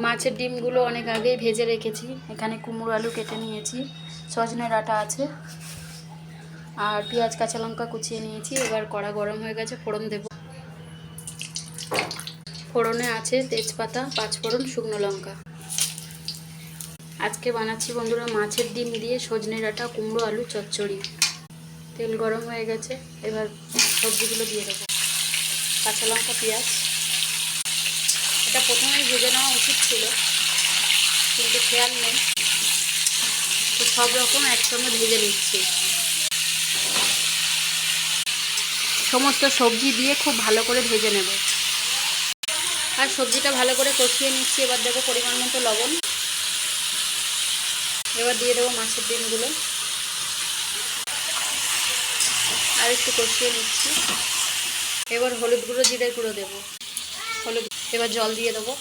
মাছের ডিমগুলো অনেক আগেই ভেজে রেখেছি। এখানে কুমড়ো আলু কেটে নিয়েছি, সজনে ডাঁটা আছে, আর পেঁয়াজ কাঁচা লঙ্কা কুচিয়ে নিয়েছি। এবার কড়া গরম হয়ে গেছে, ফোড়ন দেব। ফোড়নে আছে তেজপাতা, পাঁচফোড়ন, শুকনো লঙ্কা। আজকে বানাচ্ছি বন্ধুরা মাছের ডিম দিয়ে সজনে ডাঁটা কুমড়ো আলু চচ্চড়ি। তেল গরম হয়ে গেছে, এবার সবজিগুলো দিয়ে দেবো। কাঁচা লঙ্কা, পেঁয়াজ, এটা প্রথমেই ভেজে নেওয়া উচিত ছিল কিন্তু খেয়াল নেই, তো সব রকম একসঙ্গে ভেজে নিচ্ছি। সমস্ত সবজি দিয়ে খুব ভালো করে ভেজে নেব, আর সবজিটা ভালো করে কষিয়ে নিচ্ছি। এবার দেবো পরিমাণ মতো লবণ। এবার দিয়ে দেবো মাছের ডিমগুলো, আর একটু কষিয়ে নিচ্ছি। এবার হলুদ গুঁড়ো, জিরে গুঁড়ো দেবো, হলুদ। এবার জল দিয়ে দেবো।